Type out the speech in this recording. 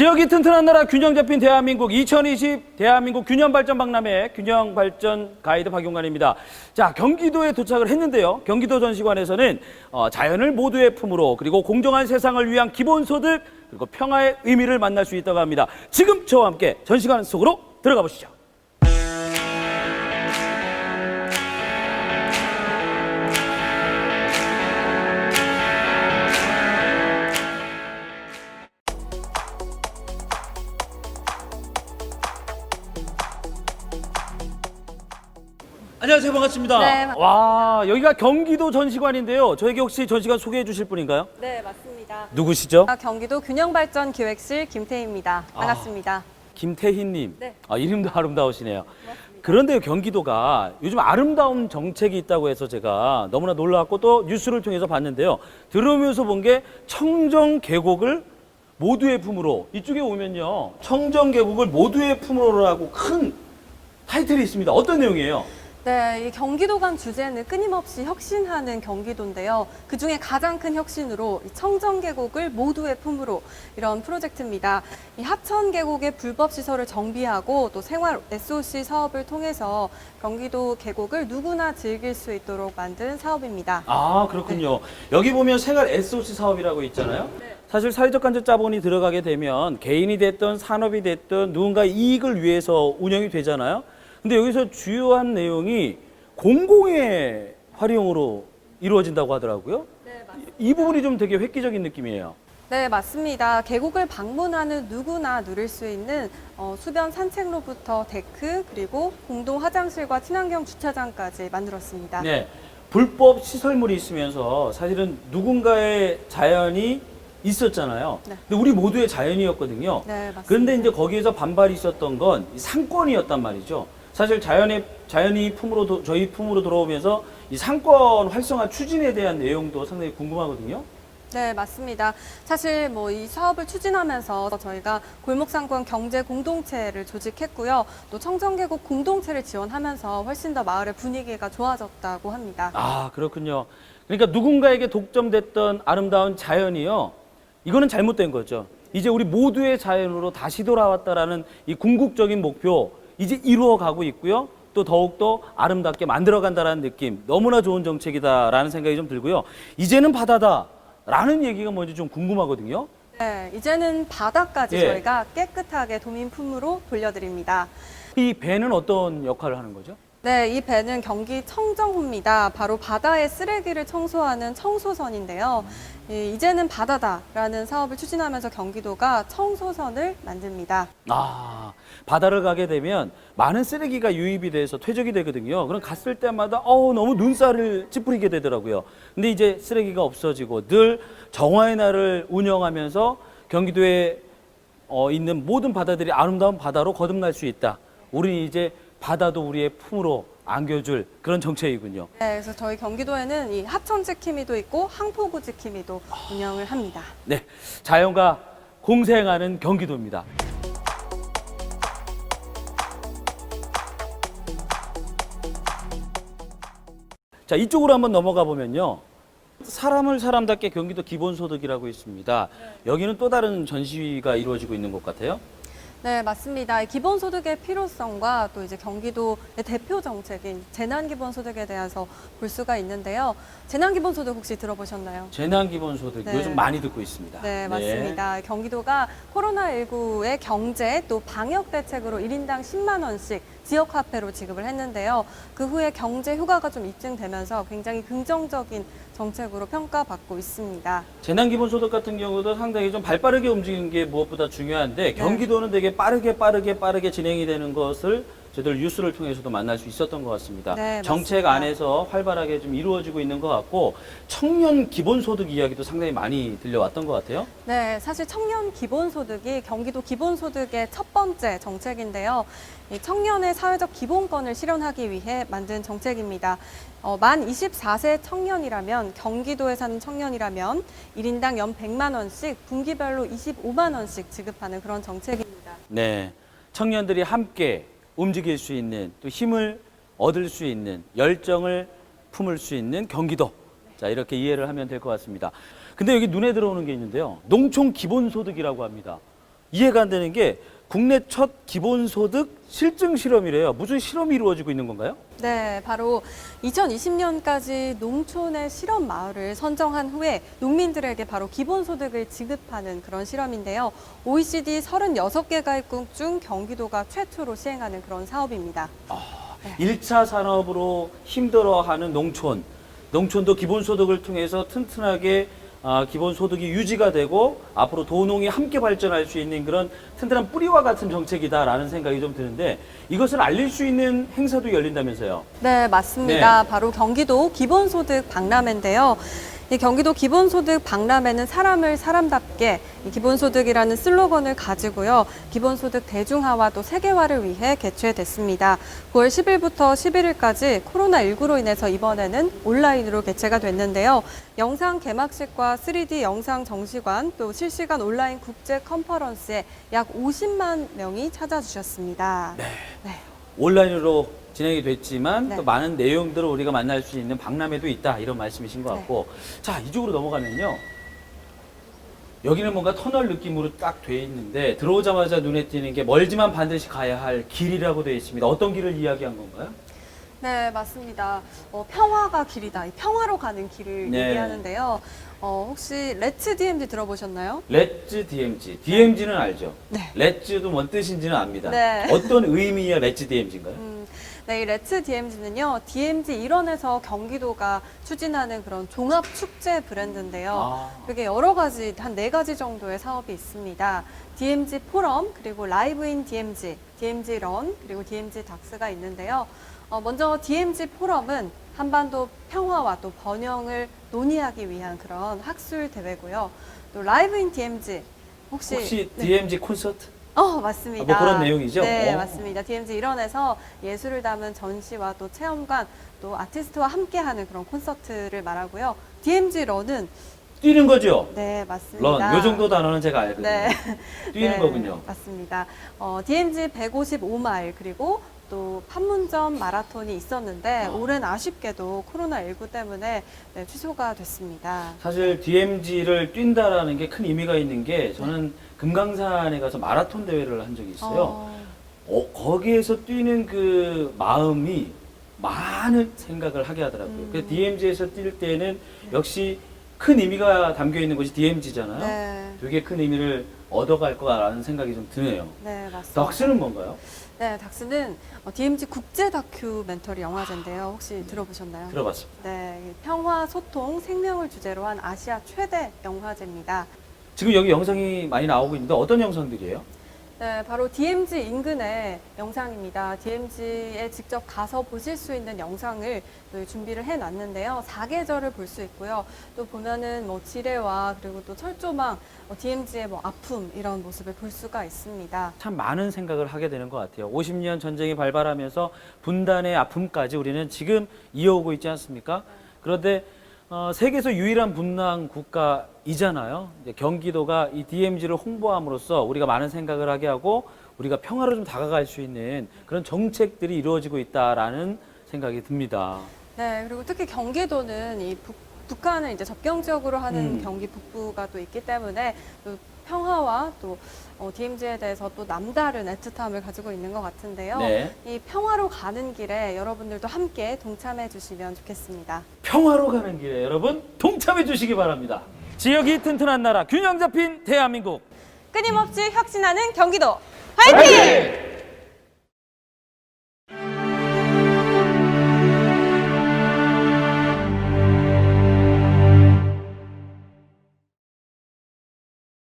지역이 튼튼한 나라 균형 잡힌 대한민국 2020 대한민국 균형발전 박람회 균형발전 가이드 박용관입니다. 자, 경기도에 도착을 했는데요. 경기도 전시관에서는 자연을 모두의 품으로 그리고 공정한 세상을 위한 기본소득 그리고 평화의 의미를 만날 수 있다고 합니다. 지금 저와 함께 전시관 속으로 들어가 보시죠. 안녕하세요. 반갑습니다. 네, 와, 여기가 경기도 전시관인데요. 저에게 혹시 전시관 소개해 주실 분인가요? 네, 맞습니다. 누구시죠? 경기도 균형발전기획실 김태희입니다. 반갑습니다. 김태희님. 네. 이름도 아름다우시네요. 그런데 경기도가 요즘 아름다운 정책이 있다고 해서 제가 너무나 놀라웠고 또 뉴스를 통해서 봤는데요. 들으면서 본 게 청정 계곡을 모두의 품으로. 이쪽에 오면요. 청정 계곡을 모두의 품으로라고 큰 타이틀이 있습니다. 어떤 내용이에요? 네, 이 경기도 간 주제는 끊임없이 혁신하는 경기도인데요. 그중에 가장 큰 혁신으로 이 청정계곡을 모두의 품으로 이런 프로젝트입니다. 이 하천 계곡의 불법 시설을 정비하고 또 생활 SOC 사업을 통해서 경기도 계곡을 누구나 즐길 수 있도록 만든 사업입니다. 아, 그렇군요. 여기 보면 생활 SOC 사업이라고 있잖아요. 네. 사실 사회적 간접 자본이 들어가게 되면 개인이 됐든 산업이 됐든 누군가의 이익을 위해서 운영이 되잖아요. 근데 여기서 주요한 내용이 공공의 활용으로 이루어진다고 하더라고요. 네, 맞습니다. 이 부분이 좀 되게 획기적인 느낌이에요. 네, 맞습니다. 계곡을 방문하는 누구나 누릴 수 있는 수변 산책로부터 데크 그리고 공동 화장실과 친환경 주차장까지 만들었습니다. 네, 불법 시설물이 있으면서 사실은 누군가의 자연이 있었잖아요. 네. 근데 우리 모두의 자연이었거든요. 네, 맞습니다. 그런데 이제 거기에서 반발이 있었던 건 상권이었단 말이죠. 사실 자연이 품으로 저희 품으로 들어오면서 이 상권 활성화 추진에 대한 내용도 상당히 궁금하거든요. 네, 맞습니다. 사실 이 사업을 추진하면서 저희가 골목상권 경제 공동체를 조직했고요. 또 청정계곡 공동체를 지원하면서 훨씬 더 마을의 분위기가 좋아졌다고 합니다. 아, 그렇군요. 그러니까 누군가에게 독점됐던 아름다운 자연이요. 이거는 잘못된 거죠. 이제 우리 모두의 자연으로 다시 돌아왔다라는 이 궁극적인 목표 이제 이루어가고 있고요. 또 더욱더 아름답게 만들어간다라는 느낌. 너무나 좋은 정책이다라는 생각이 좀 들고요. 이제는 바다다라는 얘기가 뭔지 좀 궁금하거든요. 네, 이제는 바다까지 예. 저희가 깨끗하게 도민품으로 돌려드립니다. 이 배는 어떤 역할을 하는 거죠? 네, 이 배는 경기 청정호입니다. 바로 바다의 쓰레기를 청소하는 청소선인데요. 이제는 바다다라는 사업을 추진하면서 경기도가 청소선을 만듭니다. 아, 바다를 가게 되면 많은 쓰레기가 유입이 돼서 퇴적이 되거든요. 그럼 갔을 때마다 너무 눈살을 찌푸리게 되더라고요. 근데 이제 쓰레기가 없어지고 늘 정화의 날을 운영하면서 경기도에 있는 모든 바다들이 아름다운 바다로 거듭날 수 있다. 우리 이제 바다도 우리의 품으로 안겨줄 그런 정책이군요. 네, 그래서 저희 경기도에는 이 하천 지킴이도 있고 항포구 지킴이도 운영을 합니다. 네, 자연과 공생하는 경기도입니다. 자, 이쪽으로 한번 넘어가 보면요. 사람을 사람답게 경기도 기본소득이라고 있습니다. 여기는 또 다른 전시가 이루어지고 있는 것 같아요. 네, 맞습니다. 기본소득의 필요성과 또 이제 경기도의 대표 정책인 재난기본소득에 대해서 볼 수가 있는데요. 재난기본소득 혹시 들어보셨나요? 재난기본소득 네. 요즘 많이 듣고 있습니다. 네, 맞습니다. 경기도가 코로나19의 경제 또 방역 대책으로 1인당 10만 원씩 지역화폐로 지급을 했는데요. 그 후에 경제 효과가 좀 입증되면서 굉장히 긍정적인 정책으로 평가받고 있습니다. 재난기본소득 같은 경우도 상당히 좀 발빠르게 움직이는 게 무엇보다 중요한데 경기도는 되게 빠르게 진행이 되는 것을 저희들 뉴스를 통해서도 만날 수 있었던 것 같습니다. 네, 정책 맞습니다. 안에서 활발하게 좀 이루어지고 있는 것 같고 청년 기본소득 이야기도 상당히 많이 들려왔던 것 같아요. 네, 사실 청년 기본소득이 경기도 기본소득의 첫 번째 정책인데요. 이 청년의 사회적 기본권을 실현하기 위해 만든 정책입니다. 만 24세 청년이라면 경기도에 사는 청년이라면 1인당 연 100만 원씩 분기별로 25만 원씩 지급하는 그런 정책입니다. 네, 청년들이 함께 움직일 수 있는 또 힘을 얻을 수 있는 열정을 품을 수 있는 경기도. 자, 이렇게 이해를 하면 될 것 같습니다. 근데 여기 눈에 들어오는 게 있는데요. 농촌 기본소득이라고 합니다. 이해가 안 되는 게 국내 첫 기본소득 실증 실험이래요. 무슨 실험이 이루어지고 있는 건가요? 네, 바로 2020년까지 농촌의 실험 마을을 선정한 후에 농민들에게 바로 기본소득을 지급하는 그런 실험인데요. OECD 36개 가입국 중 경기도가 최초로 시행하는 그런 사업입니다. 일 1차 산업으로 힘들어하는 농촌도 기본소득을 통해서 튼튼하게 기본소득이 유지가 되고 앞으로 도농이 함께 발전할 수 있는 그런 튼튼한 뿌리와 같은 정책이다라는 생각이 좀 드는데 이것을 알릴 수 있는 행사도 열린다면서요? 네, 맞습니다. 바로 경기도 기본소득 박람회인데요. 이 경기도 기본소득 박람회는 사람을 사람답게 이 기본소득이라는 슬로건을 가지고요. 기본소득 대중화와 또 세계화를 위해 개최됐습니다. 9월 10일부터 11일까지 코로나19로 인해서 이번에는 온라인으로 개최가 됐는데요. 영상 개막식과 3D 영상 정시관 또 실시간 온라인 국제 컨퍼런스에 약 50만 명이 찾아주셨습니다. 네. 네. 온라인으로 진행이 됐지만 네. 또 많은 내용들을 우리가 만날 수 있는 박람회도 있다 이런 말씀이신 것 같고 자 이쪽으로 넘어가면요 여기는 뭔가 터널 느낌으로 딱 돼 있는데 들어오자마자 눈에 띄는 게 멀지만 반드시 가야 할 길이라고 되어 있습니다. 어떤 길을 이야기한 건가요? 네, 맞습니다. 평화가 길이다. 이 평화로 가는 길을 네. 얘기하는데요. 혹시 렛츠 DMZ 들어보셨나요? 렛츠 DMZ. DMZ는 알죠? 네. 렛츠도 뭔 뜻인지는 압니다. 네. 어떤 의미의 렛츠 DMZ인가요? 네, 이 렛츠 DMZ는요, DMZ 일원에서 경기도가 추진하는 그런 종합 축제 브랜드인데요. 이게 여러 가지, 한 4가지 정도의 사업이 있습니다. DMZ 포럼, 그리고 라이브인 DMZ, DMZ 런, 그리고 DMZ 닥스가 있는데요. 먼저 DMZ 포럼은 한반도 평화와 또 번영을 논의하기 위한 그런 학술 대회고요. 또 라이브인 DMZ 혹시 네. DMZ 콘서트? 맞습니다. 뭐 그런 내용이죠? 네, 맞습니다. DMZ 일원에서 예술을 담은 전시와 또 체험관, 또 아티스트와 함께하는 그런 콘서트를 말하고요. DMZ 런은 뛰는 거죠? 네, 맞습니다. 런, 요 정도 단어는 제가 알거든요. 네. 뛰는 네, 거군요. 맞습니다. DMZ 155마일 그리고 또 판문점 마라톤이 있었는데 올해는 아쉽게도 코로나19 때문에 네, 취소가 됐습니다. 사실 DMZ를 뛴다라는 게 큰 의미가 있는 게 저는 금강산에 가서 마라톤 대회를 한 적이 있어요. 거기에서 뛰는 그 마음이 많은 생각을 하게 하더라고요. 그래서 DMZ에서 뛸 때는 역시 큰 의미가 담겨 있는 것이 DMZ잖아요. 네. 되게 큰 의미를 얻어갈 거라는 생각이 좀 드네요. 네, 맞습니다. 덕스는 뭔가요? 네, 닥스는 DMZ 국제 다큐멘터리 영화제인데요. 혹시 들어보셨나요? 들어봤습니다. 네, 평화, 소통, 생명을 주제로 한 아시아 최대 영화제입니다. 지금 여기 영상이 많이 나오고 있는데 어떤 영상들이에요? 네, 바로 DMZ 인근의 영상입니다. DMZ에 직접 가서 보실 수 있는 영상을 또 준비를 해놨는데요. 사계절을 볼 수 있고요. 또 보면은 뭐 지뢰와 그리고 또 철조망, DMZ의 뭐 아픔 이런 모습을 볼 수가 있습니다. 참 많은 생각을 하게 되는 것 같아요. 50년 전쟁이 발발하면서 분단의 아픔까지 우리는 지금 이어오고 있지 않습니까? 그런데 세계에서 유일한 분단 국가이잖아요. 이제 경기도가 이 DMZ를 홍보함으로써 우리가 많은 생각을 하게 하고 우리가 평화로 좀 다가갈 수 있는 그런 정책들이 이루어지고 있다라는 생각이 듭니다. 네, 그리고 특히 경기도는 이 북한을 이제 접경 지역으로 하는 경기 북부가 또 있기 때문에 또 평화와 또 DMZ에 대해서 또 남다른 애틋함을 가지고 있는 것 같은데요. 네. 이 평화로 가는 길에 여러분들도 함께 동참해 주시면 좋겠습니다. 평화로 가는 길에 여러분 동참해 주시기 바랍니다. 지역이 튼튼한 나라, 균형 잡힌 대한민국. 끊임없이 혁신하는 경기도 화이팅!